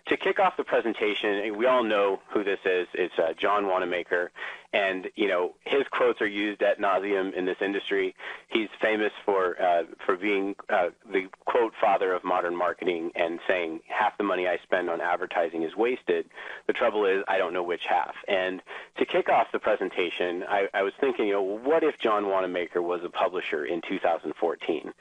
To kick off the presentation, we all know who this is. It's John Wanamaker, and his quotes are used ad nauseum in this industry. He's famous for being the quote father of modern marketing and saying half the money I spend on advertising is wasted. The trouble is I don't know which half. And to kick off the presentation, I was thinking, what if John Wanamaker was a publisher in 2014?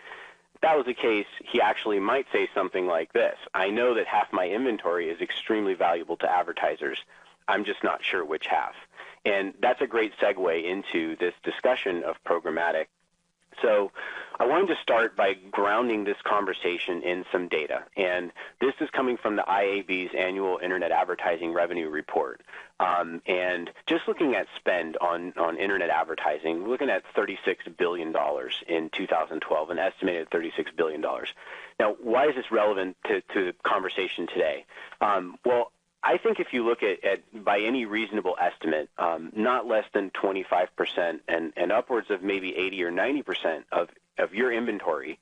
If that was the case, he actually might say something like this: I know that half my inventory is extremely valuable to advertisers. I'm just not sure which half. And that's a great segue into this discussion of programmatic. So I wanted to start by grounding this conversation in some data. And this is coming from the IAB's annual Internet Advertising Revenue Report. And just looking at spend on Internet advertising, looking at $36 billion in 2012, an estimated $36 billion. Now, why is this relevant to the conversation today? Well, I think if you look at by any reasonable estimate, not less than 25% and upwards of maybe 80 or 90% of your inventory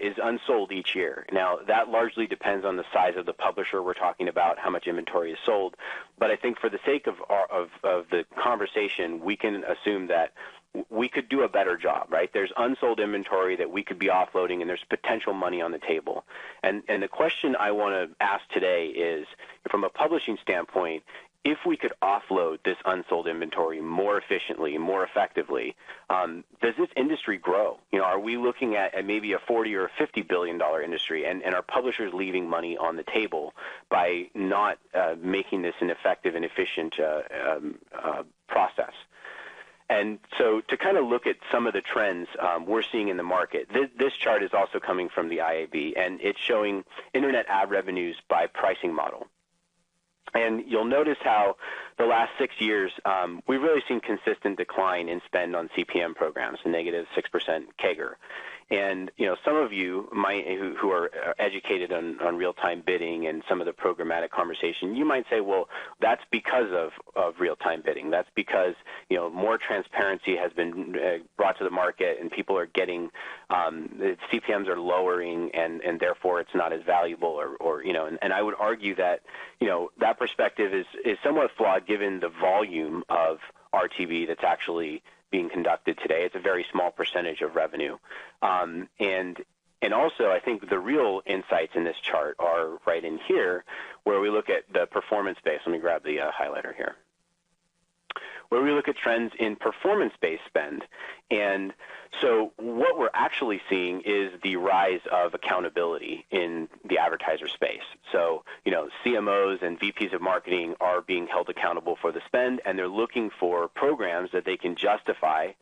is unsold each year. Now, that largely depends on the size of the publisher we're talking about, how much inventory is sold. But I think for the sake of the conversation, we can assume that we could do a better job, right? There's unsold inventory that we could be offloading, and there's potential money on the table. And the question I want to ask today is, from a publishing standpoint, if we could offload this unsold inventory more efficiently, more effectively, does this industry grow? Are we looking at maybe a $40 or $50 billion industry, and are publishers leaving money on the table by not making this an effective and efficient process? And so to kind of look at some of the trends we're seeing in the market, this chart is also coming from the IAB, and it's showing Internet ad revenues by pricing model. And you'll notice how the last 6 years, we've really seen consistent decline in spend on CPM programs, a negative 6% CAGR. And, some of you might, who are educated on real-time bidding and some of the programmatic conversation, you might say, well, that's because of real-time bidding. That's because, more transparency has been brought to the market and people are getting, the CPMs are lowering and therefore it's not as valuable and I would argue that, that perspective is somewhat flawed given the volume of RTV that's actually being conducted today. It's a very small percentage of revenue. And also, I think the real insights in this chart are right in here, where we look at the performance-based. Let me grab the highlighter here. Where we look at trends in performance-based spend. And so what we're actually seeing is the rise of accountability in the advertiser space. So, CMOs and VPs of marketing are being held accountable for the spend, and they're looking for programs that they can justify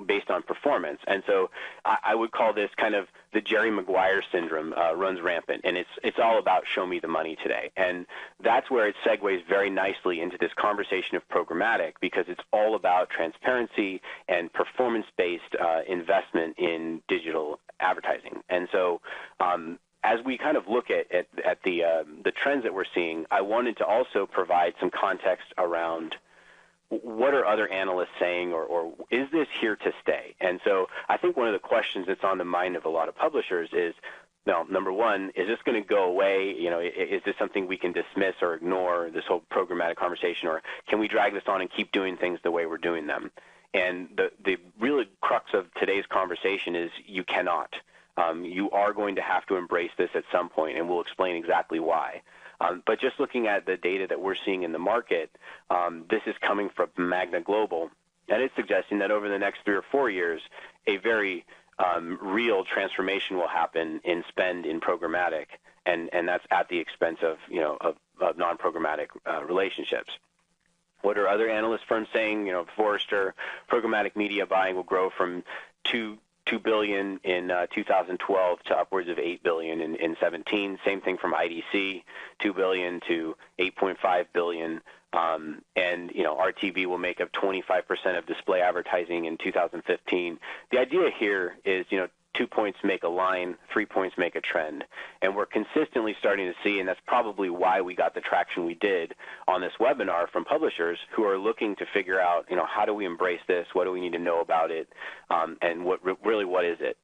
based on performance. And so I would call this kind of the Jerry Maguire syndrome runs rampant, and it's all about show me the money today. And that's where it segues very nicely into this conversation of programmatic, because it's all about transparency and performance-based investment in digital advertising. And so as we kind of look at the trends that we're seeing, I wanted to also provide some context around what are other analysts saying, or is this here to stay? And so I think one of the questions that's on the mind of a lot of publishers is, now, number one, is this going to go away? Is this something we can dismiss or ignore, this whole programmatic conversation, or can we drag this on and keep doing things the way we're doing them? And the real crux of today's conversation is you cannot. You are going to have to embrace this at some point, and we'll explain exactly why. But just looking at the data that we're seeing in the market, this is coming from Magna Global, and it's suggesting that over the next 3 or 4 years, a very real transformation will happen in spend in programmatic, and that's at the expense of non-programmatic relationships. What are other analyst firms saying? Forrester, programmatic media buying will grow from $2 billion in 2012 to upwards of $8 billion in 17. Same thing from IDC, $2 billion to $8.5 billion. And RTV will make up 25% of display advertising in 2015. The idea here is, 2 points make a line, 3 points make a trend. And we're consistently starting to see, and that's probably why we got the traction we did on this webinar from publishers who are looking to figure out, how do we embrace this? What do we need to know about it? And what is it?